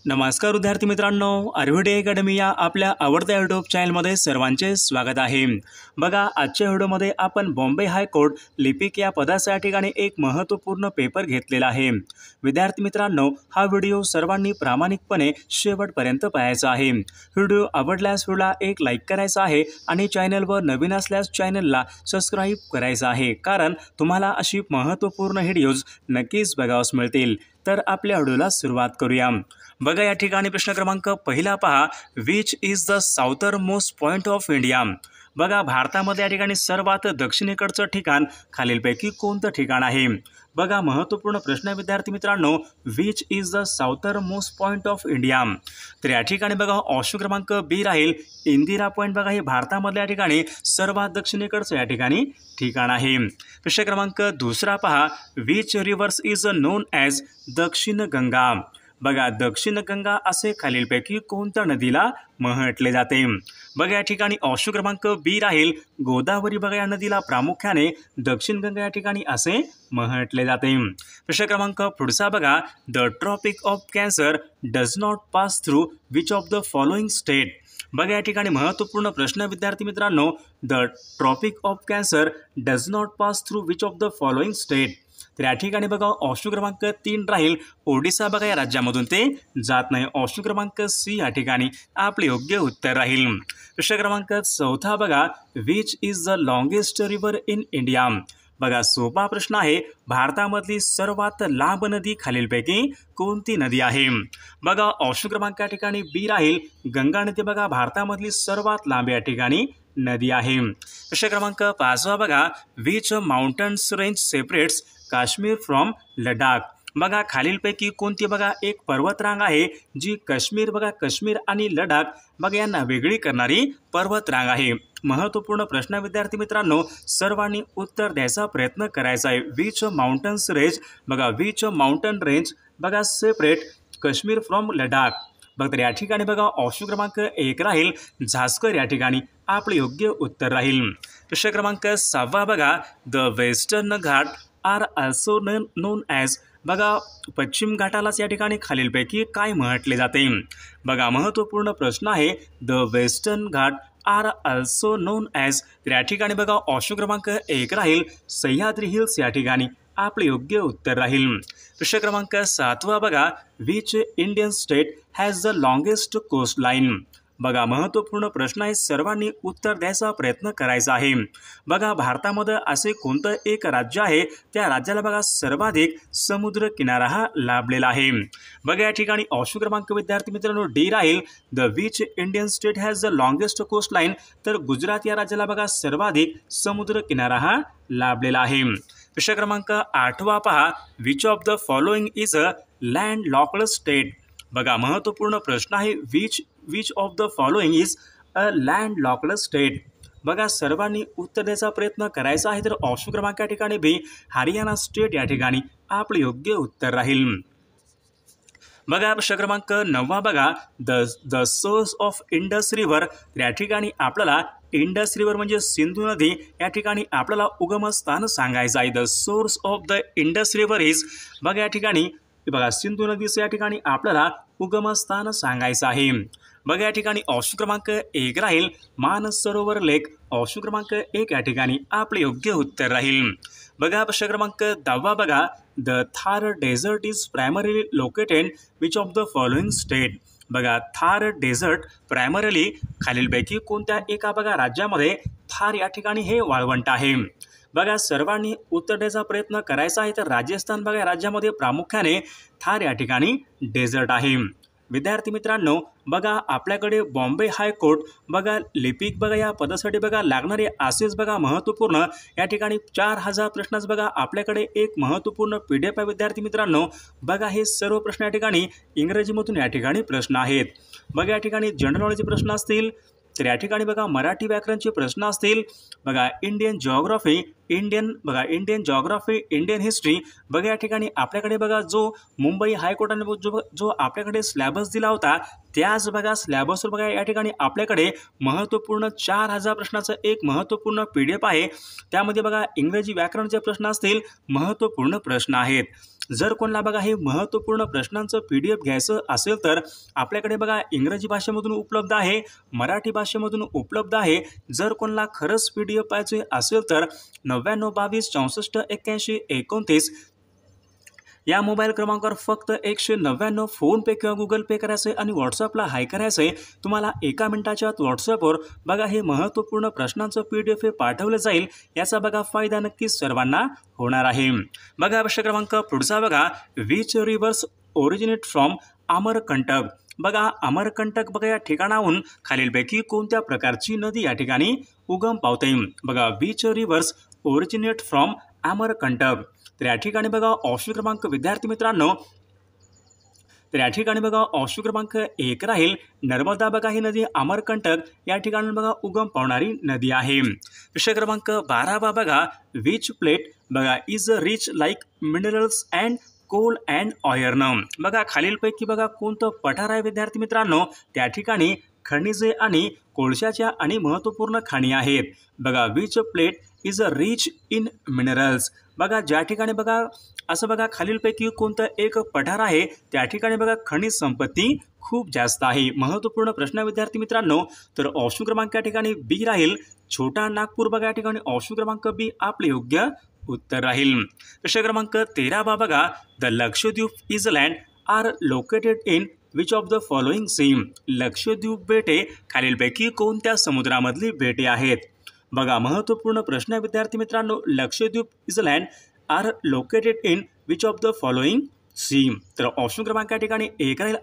नमस्कार विद्यार्थी मित्रांनो, आर्विडे अकॅडमी या आपल्या आवडत्या यूट्यूब चॅनलमध्ये सर्वांचे स्वागत आहे। बघा, आजच्या व्हिडिओमध्ये आपण बॉम्बे हायकोर्ट लिपिक या पदाच्या ठिकाणी एक महत्त्वपूर्ण पेपर घेतलेला आहे। विद्यार्थी मित्रांनो, हा व्हिडिओ सर्वांनी प्रामाणिकपणे शेवटपर्यंत पाहायचा आहे। व्हिडिओ आवडल्यास व्हिडिओला एक लाईक करायचा आहे आणि चॅनलवर नवीन असल्यास चॅनलला सबस्क्राईब करायचं आहे, कारण तुम्हाला अशी महत्त्वपूर्ण व्हिडिओज नक्कीच बघावयास मिळतील। तर आपल्या व्हिडिओला सुरुवात करूया। बघा, या ठिकाणी प्रश्न क्रमांक पहिला पहा, which is the southernmost point of India. बघा, भारतामध्ये या ठिकाणी सर्वात दक्षिणेकडचं ठिकाण खालीलपैकी कोणतं ठिकाण आहे। बघा, महत्त्वपूर्ण प्रश्न आहे विद्यार्थी मित्रांनो, which is the southernmost point of India. तर या ठिकाणी बघा, ऑप्शन क्रमांक बी राहील इंदिरा पॉइंट। बघा, हे भारतामधल्या या ठिकाणी सर्वात दक्षिणेकडचं या ठिकाणी ठिकाण आहे। प्रश्न क्रमांक दुसरा पहा, which reverse is known as दक्षिण गंगा। बघा, दक्षिण गंगा असे खालीलपैकी कोणत्या नदीला म्हटले जाते। बघा, या ठिकाणी ऑप्शन क्रमांक बी राहील गोदावरी। बघा, या नदीला प्रामुख्याने दक्षिण गंगा या ठिकाणी असे म्हटले जाते। प्रश्न क्रमांक पुढचा बघा, the Tropic of Cancer does not pass through which of the following state. बघा, या ठिकाणी महत्त्वपूर्ण प्रश्न विद्यार्थी मित्रांनो, the Tropic of Cancer does not pass through which of the following state. तर या ठिकाणी बघा, ऑप्शन क्रमांक 3 राहील ओडिसा। बघा, या राज्यामधून ते जात नाही। ऑप्शन क्रमांक सी या ठिकाणी आपले योग्य उत्तर राहील। प्रश्न क्रमांक चौथा बघा, which is the longest river in India. बघा, सोपा प्रश्न आहे, भारतामधली सर्वात लांब नदी खालीलपैकी कोणती नदी आहे। बघा, ऑप्शन क्रमांक या ठिकाणी बी राहील गंगा नदी। बघा, भारतामधली सर्वात लांब या ठिकाणी नदी आहे। प्रश्न क्रमांक 5 बघा, which mountains range separates Kashmir from Ladakh. बघा, खालीलपैकी कोणती बघा एक पर्वतरांग आहे जी काश्मीर आणि लडाख बघा यांना वेगळी करणारी पर्वतरांग आहे। महत्त्वपूर्ण प्रश्न विद्यार्थी मित्रांनो, सर्वांनी उत्तर द्यायचा प्रयत्न करायचा आहे। विच माउंटन्स रेंज बघा, विच माउंटन रेंज बघा सेपरेट काश्मीर फ्रॉम लडाख। बघा, तर या ठिकाणी बघा ऑप्शन क्रमांक 1 राहील झास्कर या ठिकाणी आपले योग्य उत्तर राहील। प्रश्न क्रमांक 6 बघा, the Western Ghat are also known as. बघा, पश्चिम घाटालाच या ठिकाणी खालीलपैकी काय म्हटले जाते। बघा, महत्त्वपूर्ण प्रश्न आहे, the Western Ghat are also known as. तर या ठिकाणी बघा ऑप्शन क्रमांक 1 राहील सह्याद्री हिल्स या ठिकाणी आपले योग्य उत्तर राहील। प्रश्न क्रमांक 7 बघा, which Indian state has the longest coast line. बघा, महत्त्वपूर्ण प्रश्न आहे, सर्वांनी उत्तर द्यायचा प्रयत्न करायचा आहे। बघा, भारतामध्ये असे कोणतं एक राज्य आहे त्या राज्याला बघा सर्वाधिक समुद्र किनारा हा लाभलेला आहे। बघा, या ठिकाणी ऑप्शन क्रमांक विद्यार्थी मित्रांनो डी राहील the which Indian state has the longest coast line. तर गुजरात या राज्याला बघा सर्वाधिक समुद्र किनारा हा लाभलेला आहे। प्रश्न क्रमांक 8 पहा, which of the following is a land locked state. बघा, महत्त्वपूर्ण प्रश्न आहे, which of the following is a land locked state. बघा, सर्वांनी उत्तर द्यायचा प्रयत्न करायचा आहे। तर ऑप्शन क्रमांक या ठिकाणी बी हरियाणा स्टेट या ठिकाणी आपले योग्य उत्तर राहील। बघा, प्रश्न क्रमांक 9 बघा, the source of Indus river. या ठिकाणी आपल्याला इंडस रिव्हर म्हणजे सिंधू नदी या ठिकाणी आपल्याला उगमस्थान सांगायचं आहे। The source of the Indus river is. बघा, या ठिकाणी बघा सिंधू नदीचं या ठिकाणी आपल्याला उगमस्थान सांगायचं आहे। बघा, या ठिकाणी ऑप्शन क्रमांक 1 राहील मानस सरोवर लेक। ऑप्शन क्रमांक 1 या ठिकाणी आपले योग्य उत्तर राहील। बघा, प्रश्न क्रमांक 10 बघा, the Thar desert is primarily located which of the following state. बघा, थार डेझर्ट प्रायमरीली खालीलपैकी कोणत्या एका बघा राज्यामध्ये थार या ठिकाणी हे वाळवंट आहे। बघा, सर्वांनी उत्तर द्यायचा प्रयत्न करायचा आहे। तर राजस्थान बघा या राज्यामध्ये प्रामुख्याने थार या ठिकाणी डेझर्ट आहे। विद्यार्थी मित्रांनो, बघा आपल्याकडे बॉम्बे हायकोर्ट बघा लिपिक बघा या पदासाठी बघा लागणारे असेच बघा महत्त्वपूर्ण या ठिकाणी 4000 प्रश्नच बघा आपल्याकडे एक महत्त्वपूर्ण PDF आहे। विद्यार्थी मित्रांनो, बघा हे सर्व प्रश्न या ठिकाणी इंग्रजीमधून या ठिकाणी प्रश्न आहेत। बघा, या ठिकाणी जनरल नॉलेजचे प्रश्न असतील, तर या ठिकाणी बघा मराठी व्याकरणचे प्रश्न असतील। बघा, इंडियन जिओग्राफी, इंडियन हिस्ट्री। बघा, या ठिकाणी आपल्याकडे बघा जो मुंबई हायकोर्टाने जो आपल्याकडे सिलेबस दिला होता त्याच बघा स्लॅबसवर बघा या ठिकाणी आपल्याकडे महत्त्वपूर्ण 4000 प्रश्नाचं एक महत्त्वपूर्ण PDF आहे। त्यामध्ये बघा इंग्रजी व्याकरणचे प्रश्न असतील, महत्त्वपूर्ण प्रश्न आहेत। जर कोणाला बघा हे महत्त्वपूर्ण प्रश्नांचं PDF घ्यायचं असेल तर आपल्याकडे बघा इंग्रजी भाषेमधून उपलब्ध आहे, मराठी भाषेमधून उपलब्ध आहे। जर कोणाला खरंच PDF पाहिजे असेल तर 99 22 64 81 29 या मोबाईल क्रमांकावर फक्त 199 फोनपे किंवा गुगल पे करायचं आहे आणि व्हॉट्सअपला हाय करायचं आहे। तुम्हाला 1 मिनिटाच्या आत व्हॉट्सअपवर बघा हे महत्त्वपूर्ण प्रश्नांचं PDF हे पाठवलं जाईल। याचा बघा फायदा नक्कीच सर्वांना होणार आहे। बघा प्रश्न क्रमांक पुढचा बघा, which reverse originate from Amarkantak. बघा अमरकंटक बघा या ठिकाणाहून खालीलपैकी कोणत्या प्रकारची नदी या ठिकाणी उगम पावते। बघा which reverse originate from Amarkantak. तर या ठिकाणी बघा ऑप्शन क्रमांक विद्यार्थी मित्रांनो, तर या ठिकाणी बघा ऑप्शन क्रमांक 1 राहील नर्मदा। बघा ही नदी अमरकंटक या ठिकाणी बघा उगम पावणारी नदी आहे। प्रश्न क्रमांक 12 बघा, विच प्लेट बघा is rich like minerals and coal and iron. बघा खालीलपैकी बघा कोणतं पठार आहे विद्यार्थी मित्रांनो, त्या ठिकाणी खनिजे आणि कोळशाच्या आणि महत्त्वपूर्ण खाणी आहेत। बघा which plate is rich in minerals. बघा ज्या ठिकाणी बघा असं बघा खालीलपैकी कोणतं एक पठार आहे त्या ठिकाणी बघा खनिज संपत्ती खूप जास्त आहे। महत्त्वपूर्ण प्रश्न विद्यार्थी मित्रांनो, तर ऑप्शन क्रमांक या ठिकाणी बी राहील छोटा नागपूर। बघा या ठिकाणी ऑप्शन क्रमांक बी आपले योग्य उत्तर राहील। प्रश्न क्रमांक 13 बघा, the Lakshadweep islands are located in which of the following sea. Lakshadweep बेटे खालीलपैकी कोणत्या समुद्रामधली बेटे आहेत। बघा महत्त्वपूर्ण प्रश्न विद्यार्थी मित्रांनो, Lakshadweep islands are located in which of the following sea. तर ऑप्शन क्रमांक या ठिकाणी 1 राहील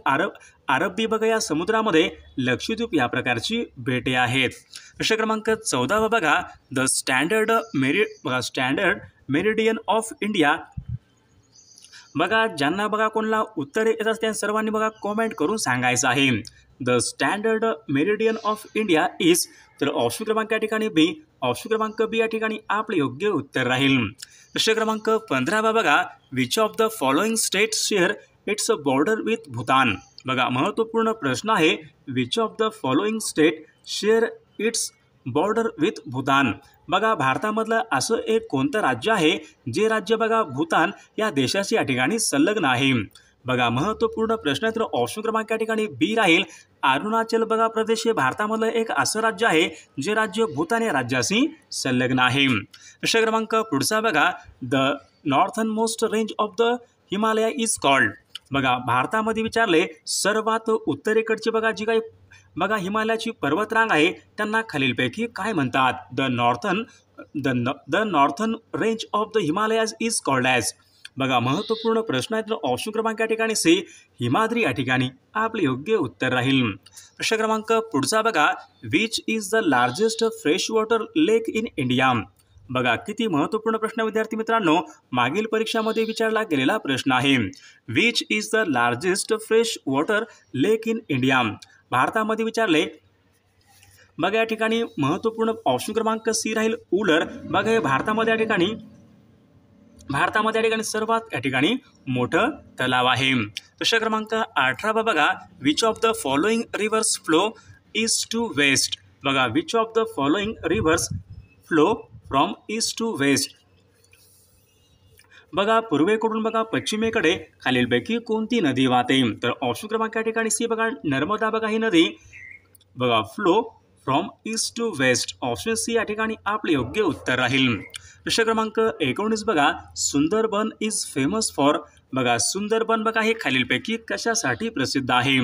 अरबी। बघा या समुद्रामध्ये लक्षद्वीप या प्रकारची बेटे आहेत। प्रश्न क्रमांक 14 बघा, the standard meridian of India. बघा ज्यांना बघा कोणाला उत्तर येत असते त्या सर्वांनी बघा कॉमेंट करून सांगायचं आहे। The standard meridian of India is, तर ऑप्शन क्रमांक या ठिकाणी बी। ऑप्शन क्रमांक बी या ठिकाणी आपले योग्य उत्तर राहील। प्रश्न क्रमांक 15 बघा, which of the following state share its border with Bhutan. बघा महत्त्वपूर्ण प्रश्न आहे, which of the following state share its border with Bhutan. बघा भारतामधलं असं एक कोणतं राज्य आहे जे राज्य बघा भूतान या देशाशी या ठिकाणी संलग्न आहे। बघा महत्त्वपूर्ण प्रश्न आहे, तर ऑप्शन क्रमांक या ठिकाणी बी राहील अरुणाचल बघा प्रदेश हे भारतामधलं एक असं राज्य आहे जे राज्य भूतान या राज्याशी संलग्न आहे। प्रश्न क्रमांक पुढचा बघा, the northern most range of the Himalaya is called. बघा भारतामध्ये विचारले सर्वात उत्तरेकडची बघा जी काही बघा हिमालयाची पर्वतरांग आहे त्यांना खालीलपैकी काय म्हणतात। The northern range of the Himalayas is called as. बघा महत्त्वपूर्ण प्रश्न आहे, तर ऑप्शन क्रमांक या ठिकाणी सी हिमाद्री या ठिकाणी आपले योग्य उत्तर राहील। प्रश्न क्रमांक पुढचा बघा, which is the largest fresh water lake in India. बघा किती महत्त्वपूर्ण प्रश्न विद्यार्थी मित्रांनो, मागील परीक्षामध्ये विचारला गेलेला प्रश्न आहे। Which is the largest fresh water lake in India. भारतामध्ये विचारले बघा या ठिकाणी महत्त्वपूर्ण ऑप्शन क्रमांक सी राहील उलर। बघा हे भारतामध्ये या ठिकाणी सर्वात या ठिकाणी मोठं तलाव आहे। प्रश्न क्रमांक 18 बघा, which of the following rivers flow east to west. बघा which of the following rivers flow from east to west. बघा पूर्वेकडून बघा पश्चिमेकडे खालीलपैकी कोणती नदी वाहते। तर ऑप्शन क्रमांक या ठिकाणी सी बघा नर्मदा। बघा ही नदी बघा flow from east to west. Option C या ठिकाणी आपले योग्य उत्तर राहील। प्रश्न क्रमांक 19 बघा, सुंदरबन इज फेमस फॉर। बघा सुंदरबन बघा हे खालीलपैकी कशासाठी प्रसिद्ध आहे।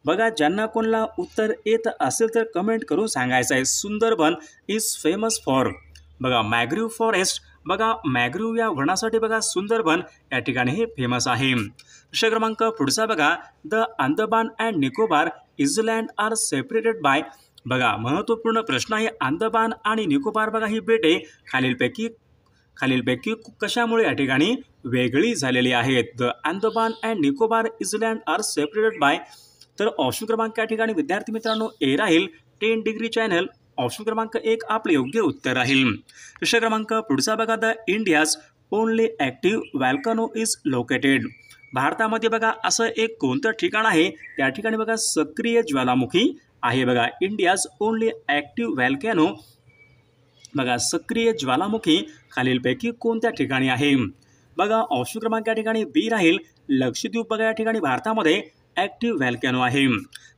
बघा ज्यांना कोणाला उत्तर येत असेल तर कमेंट करून सांगायचं आहे। सुंदरबन इज फेमस फॉर बघा मॅग्रीव फॉरेस्ट। बघा मॅग्रीव या वनासाठी बघा सुंदरबन या ठिकाणी हे फेमस आहे। प्रश्न क्रमांक पुढचा बघा, the Andaman and Nicobar islands are separated by. बघा महत्त्वपूर्ण प्रश्न आहे, अंदमान आणि निकोबार बघा ही बेटे खालीलपैकी कशामुळे या ठिकाणी वेगळी झालेली आहेत। The Andaman and Nicobar islands are separated by, तर ऑप्शन क्रमांक या ठिकाणी विद्यार्थी मित्रांनो ए राहील 10 डिग्री चॅनल। ऑप्शन क्रमांक 1 आपले योग्य उत्तर राहील। प्रश्न क्रमांक पुढचा बघा, the India's only active volcano is located. भारतामध्ये बघा असं एक कोणतं ठिकाण आहे, त्या ठिकाणी बघा सक्रिय ज्वालामुखी आहे बघा. इंडियाज ओनली ॲक्टिव्ह व्हॅल्कॅनो बघा सक्रिय ज्वालामुखी खालीलपैकी कोणत्या ठिकाणी आहे. बघा ऑप्शन क्रमांक या ठिकाणी बी राहील लक्षद्वीप बघा या ठिकाणी भारतामध्ये ॲक्टिव्ह व्हॅल्कॅनो आहे.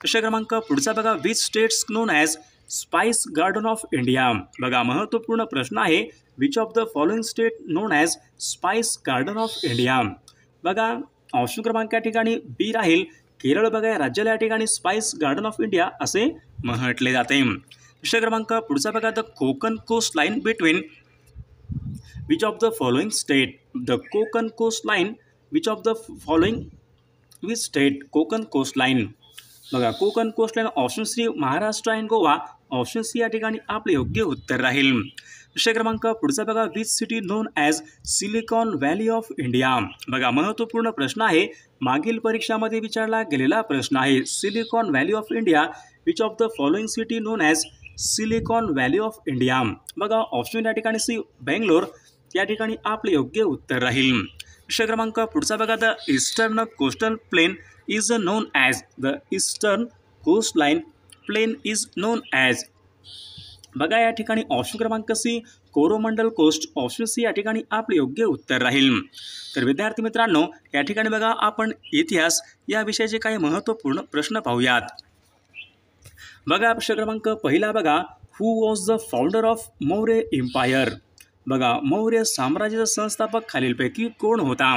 प्रश्न क्रमांक पुढचा बघा which states non as spice garden of India. बघा महत्त्वपूर्ण प्रश्न आहे. Which of the following state non as spice garden of India. बघा ऑप्शन क्रमांक या ठिकाणी बी राहील केरळ बघा या राज्याला या ठिकाणी स्पाइस गार्डन ऑफ इंडिया असे म्हटले जाते. प्रश्न क्रमांक पुढचा बघा the Konkan coast line between which of the following state. The Konkan coast line which of the following which state Konkan coast line. बघा Konkan coast line option C Maharashtra and Goa. Option C या ठिकाणी आपले योग्य उत्तर राहील. प्रश्न क्रमांक पुढचा बघा which city non as silicon valley of India. बघा महत्त्वपूर्ण प्रश्न आहे. मागील परीक्षामध्ये विचारला गेलेला प्रश्न आहे. Silicon valley of India which of the following city non as silicon valley of India. बघा ऑप्शन या ठिकाणी सी बेंगलोर या ठिकाणी आपले योग्य उत्तर राहील. प्रश्न क्रमांक पुढचा बघा the eastern coastal plain is known as. The eastern coast line plain is known as. बघा या ठिकाणी ऑप्शन क्रमांक C Coromandel coast. Option C या ठिकाणी आपले योग्य उत्तर राहील. तर विद्यार्थी मित्रांनो या ठिकाणी बघा आपण इतिहास या विषयाचे काही महत्त्वपूर्ण प्रश्न पाहूयात. बघा प्रश्न क्रमांक पहिला बघा who was the founder of Maurya empire. बघा मौर्य साम्राज्याचा संस्थापक खालीलपैकी कोण होता.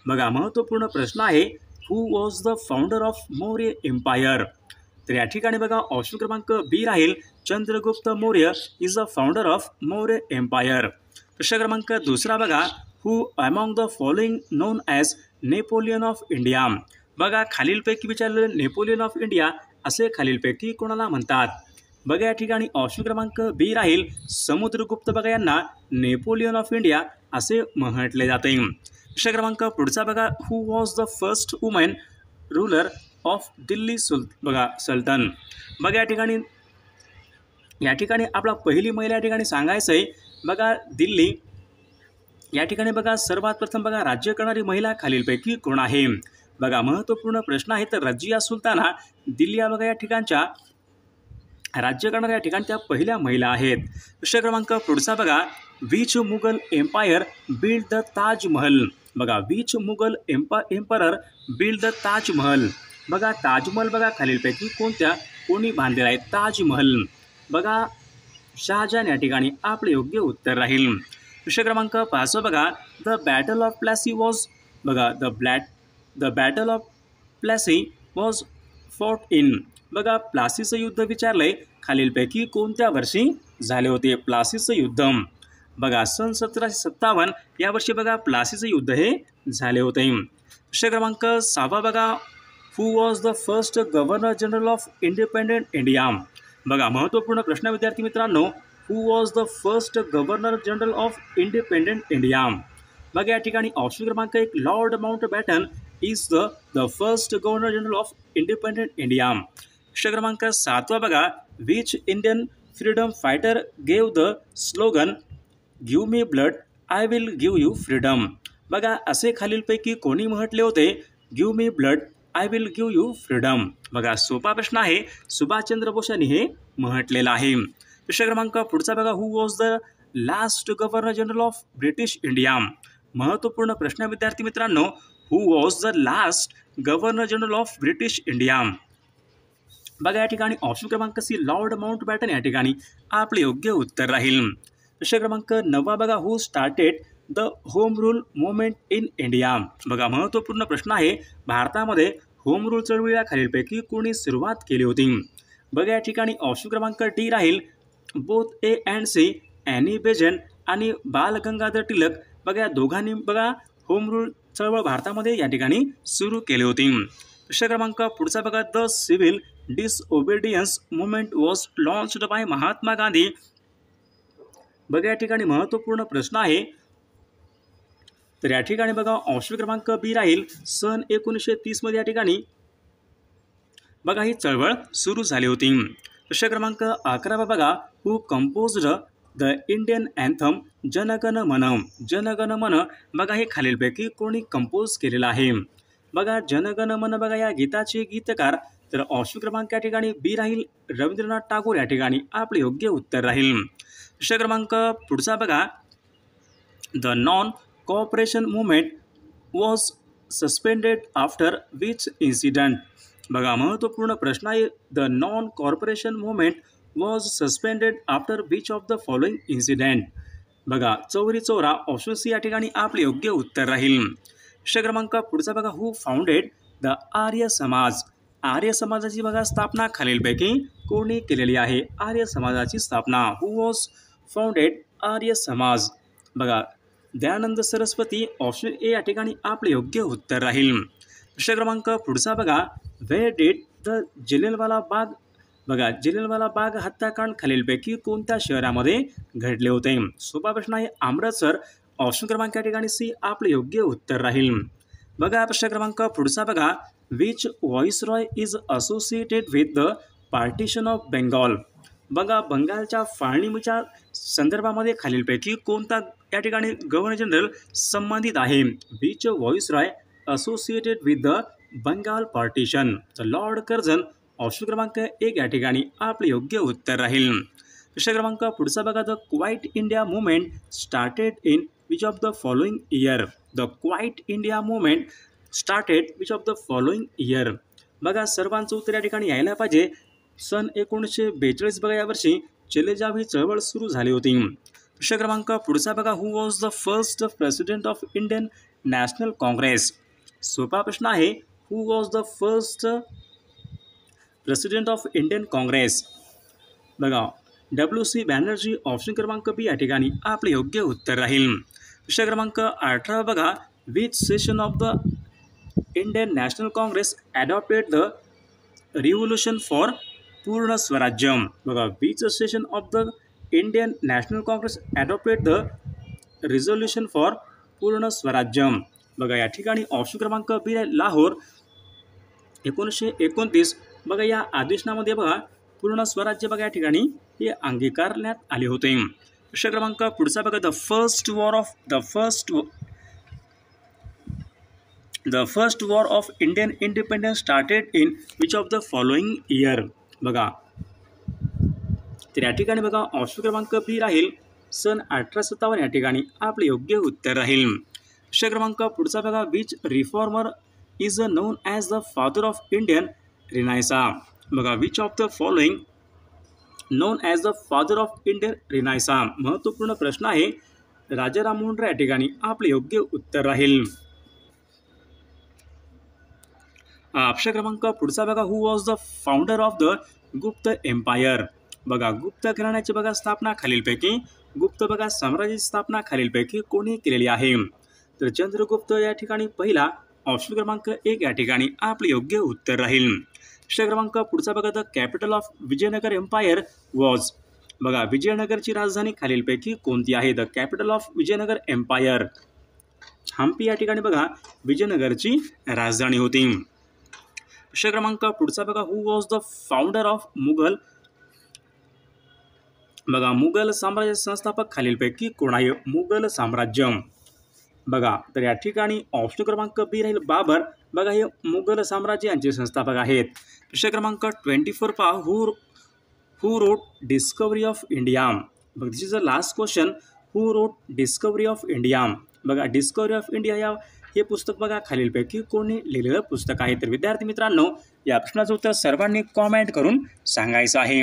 बघा महत्त्वपूर्ण प्रश्न आहे. Who was the founder of Maurya empire. तर या ठिकाणी बघा ऑप्शन क्रमांक बी राहील Chandragupta Maurya is the founder of Maurya empire. प्रश्न क्रमांक दुसरा बघा who among the following known as Napoleon of India. बघा खालीलपैकी विचारलेले नेपोलियन ऑफ इंडिया असे खालीलपैकी कोणाला म्हणतात. बघा या ठिकाणी ऑप्शन क्रमांक बी राहील समुद्रगुप्त बघा यांना नेपोलियन ऑफ इंडिया असे म्हटले जाते. प्रश्न क्रमांक पुढचा बघा who was the first women ruler of Delhi Sultanate. बघा या ठिकाणी आपला पहिली महिला या ठिकाणी सांगायचं आहे. बघा दिल्ली या ठिकाणी बघा सर्वात प्रथम बघा राज्य करणारी महिला खालीलपैकी कोण आहे. बघा महत्त्वपूर्ण प्रश्न आहे. तर रजिया सुलताना दिल्ली या बघा या ठिकाणच्या राज्य करणाऱ्या या ठिकाणी त्या पहिल्या महिला आहेत. प्रश्न क्रमांक पुढचा बघा which Mughal empire build the Taj Mahal. बघा which Mughal emperor build the Taj Mahal. बघा ताजमहल बघा खालीलपैकी कोणी बांधलेला आहे ताजमहल. बघा शहाजहान या ठिकाणी आपले योग्य उत्तर राहील. प्रश्न क्रमांक 5 बघा the battle of Plassey was. बघा the battle of Plassey was fought in. बघा प्लासीचं युद्ध विचारलंय खालीलपैकी कोणत्या वर्षी झाले होते. प्लासीचं युद्ध बघा सन 1757 या वर्षी बघा प्लासीचं युद्ध हे झाले होते. प्रश्न क्रमांक 6 बघा who was the first governor general of independent India. बघा महत्त्वपूर्ण प्रश्न विद्यार्थी मित्रांनो हू was the first governor general of independent India. बघा या ठिकाणी ऑप्शन क्रमांक 1 Lord Mountbatten is the first governor general of independent India. प्रश्न क्रमांक 7 बघा which Indian freedom fighter gave the slogan give me blood I will give you freedom. बघा असे खालीलपैकी कोणी म्हटले होते give me blood I will give you freedom. बघा सोपा प्रश्न आहे. सुभाषचंद्र बोस यांनी हे म्हटलेलं आहे. प्रश्न क्रमांक पुढचा बघा who was the last governor general of British India. महत्त्वपूर्ण प्रश्न विद्यार्थी मित्रांनो हू was the last governor general of British India. बघा या ठिकाणी ऑप्शन क्रमांक सी लॉर्ड माउंटबॅटन या ठिकाणी आपले योग्य उत्तर राहील. प्रश्न क्रमांक 9 बघा who started the home rule movement in India. बघा महत्त्वपूर्ण प्रश्न आहे. भारतामध्ये होम रूल चळवळीला खालीलपैकी कोणी सुरुवात केली होती. बघा या ठिकाणी ऑप्शन क्रमांक डी राहील both A and C Annie Besant आणि बाल गंगाधर टिळक. बघा या दोघांनी बघा होम रूल चळवळ भारतामध्ये या ठिकाणी सुरू केली होती. प्रश्न क्रमांक पुढचा बघा the civil disobedience movement was launched by Mahatma Gandhi. बघा या ठिकाणी महत्त्वपूर्ण प्रश्न आहे. तर या ठिकाणी बघा ऑप्शन क्रमांक बी राहील सन 1930 मध्ये या ठिकाणी बघा ही चळवळ सुरू झाली होती. प्रश्न क्रमांक 11 बघा हू कंपोज्ड द इंडियन अँथम जनगण मन. जनगण मन बघा हे खालीलपैकी कोणी कंपोज केलेलं आहे. बघा जनगण मन बघा या गीताचे गीतकार तर ऑप्शन क्रमांक या ठिकाणी बी राहील रवींद्रनाथ टागोर या ठिकाणी आपले योग्य उत्तर राहील. प्रश्न क्रमांक पुढचा बघा the non cooperation movement was suspended after which incident. बघा महत्त्वपूर्ण प्रश्न आहे. The non corporation movement was suspended after which of the following incident. बघा चौरी चौरा ऑप्शन सी या ठिकाणी आपले योग्य उत्तर राहील. प्रश्न क्रमांक पुढचा बघा हु फाउंडेड द आर्य समाज. आर्य समाजाची बघा स्थापना खालीलपैकी कोणी केलेली आहे. आर्य समाजाची स्थापना हु वॉज फाउंडेड आर्य समाज. बघा दयानंद सरस्वती ऑप्शन ए या ठिकाणी आपले योग्य उत्तर राहील. प्रश्न क्रमांक पुढचा बघा where did the Jallianwala Bagh. बघा जलियांवाला बाग हत्याकांड खालीलपैकी कोणत्या शहरामध्ये घडले होते. सोपा प्रश्न आहे. अमृतसर ऑप्शन क्रमांक या ठिकाणी सी आपले योग्य उत्तर राहील. बघा प्रश्न क्रमांक पुढचा बघा which viceroy is associated with the partition of Bengal. बघा बंगालच्या फाळणीच्या संदर्भामध्ये खालीलपैकी कोणता या ठिकाणी गव्हर्नर जनरल संबंधित आहे. Which viceroy associated with the Bengal partition. तर लॉर्ड कर्झन ऑप्शन क्रमांक 1 या ठिकाणी आपले योग्य उत्तर राहील. प्रश्न क्रमांक पुढचा बघा the Quit India movement started in which of the following year. The Quit India movement started which of the following year. बघा सर्वांचं उत्तर या ठिकाणी यायला पाहिजे. सन 1942 बघा यावर्षी चले जाव ही चळवळ सुरू झाली होती. प्रश्न क्रमांक पुढचा बघा who was the first president of Indian National Congress. सोपा प्रश्न आहे. Who was the first president of Indian Congress. बघा WC बॅनर्जी ऑप्शन क्रमांक बी या ठिकाणी आपले योग्य उत्तर राहील. प्रश्न क्रमांक 18 बघा which session of the Indian National Congress adopted the revolution for पूर्ण स्वराज्य. बघा which session of the Indian National Congress adopted the resolution for पूर्ण स्वराज्य. बघा या ठिकाणी ऑप्शन क्रमांक बी लाहोर 1929. बघा या अधिवेशनामध्ये बघा पूर्ण स्वराज्य बघा या ठिकाणी हे अंगीकारण्यात आले होते. प्रश्न क्रमांक पुढचा बघा the first war of Indian independence started in which of the following year. बघा तर या ठिकाणी बघा ऑप्शन क्रमांक बी राहील सन 1857 या ठिकाणी आपले योग्य उत्तर राहील. प्रश्न क्रमांक पुढचा बघा which reformer is known as the father of Indian renaissance. बघा which of the following known as the father of Indian renaissance. महत्त्वपूर्ण प्रश्न आहे. राजा राममोहन राय या ठिकाणी आपले योग्य उत्तर राहील. प्रश्न क्रमांक पुढचा बघा who was the founder of the Gupta empire. बघा गुप्त घराण्याची बघा स्थापना खालीलपैकी गुप्त बघा साम्राज्याची स्थापना खालीलपैकी कोणी केलेली आहे. तर चंद्रगुप्त या ठिकाणी पहिला ऑप्शन क्रमांक 1 या ठिकाणी आपले योग्य उत्तर राहील. प्रश्न क्रमांक पुढचा बघा the capital of Vijayanagar empire was. बघा विजयनगरची राजधानी खालीलपैकी कोणती आहे. The capital of Vijayanagar empire Hampi या ठिकाणी बघा विजयनगरची राजधानी होती. प्रश्न क्रमांक पुढचा बघा who was the founder of Mughal. बघा मुघल साम्राज्य संस्थापक खालीलपैकी कोण आहे. मुघल साम्राज्य. बघा तर या ठिकाणी ऑप्शन क्रमांक बी राहील बाबर. बघा हे मुघल साम्राज्य यांचे संस्थापक आहेत. प्रश्न क्रमांक 24 पहा who wrote Discovery of India. बघा this is the last question. Who wrote Discovery of India. बघा डिस्कवरी ऑफ इंडिया या हे पुस्तक बघा खालीलपैकी कोणी लिहिलेलं पुस्तक आहे. तर विद्यार्थी मित्रांनो या प्रश्नाचं उत्तर सर्वांनी कॉमेंट करून सांगायचं आहे.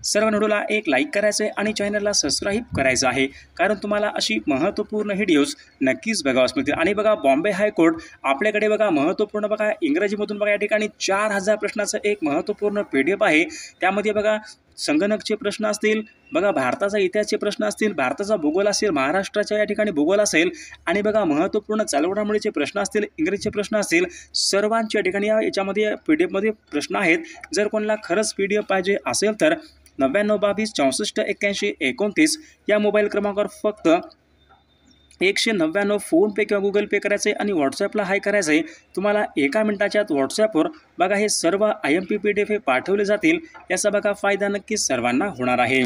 सर्व व्हिडिओला एक लाईक करायचं आहे आणि चॅनलला सबस्क्राईब करायचं आहे कारण तुम्हाला अशी महत्त्वपूर्ण व्हिडिओज नक्कीच बघावास मिळतील. आणि बघा बॉम्बे हायकोर्ट आपल्याकडे बघा महत्त्वपूर्ण बघा इंग्रजीमधून बघा या ठिकाणी 4000 प्रश्नाचं एक महत्त्वपूर्ण PDF आहे. त्यामध्ये बघा संगणकचे प्रश्न असतील, बघा भारताचा इतिहासचे प्रश्न असतील, भारताचा भूगोल असेल, महाराष्ट्राच्या या ठिकाणी भूगोल असेल आणि बघा महत्त्वपूर्ण चालघडामोडीचे प्रश्न असतील, इंग्रजीचे प्रश्न असतील, सर्वांच्या ठिकाणी याच्यामध्ये PDF प्रश्न आहेत. जर कोणाला खरंच PDF पाहिजे असेल तर 9922 64 81 29 या मोबाईल क्रमांकावर फक्त 199 फोनपे किंवा गुगल पे करायचं आहे आणि व्हॉट्सॲपला हाय करायचं आहे. तुम्हाला एका मिनिटाच्या आत व्हॉट्सॲपवर बघा हे सर्व IMP PDF पाठवले जातील. याचा बघा फायदा नक्कीच सर्वांना होणार आहे.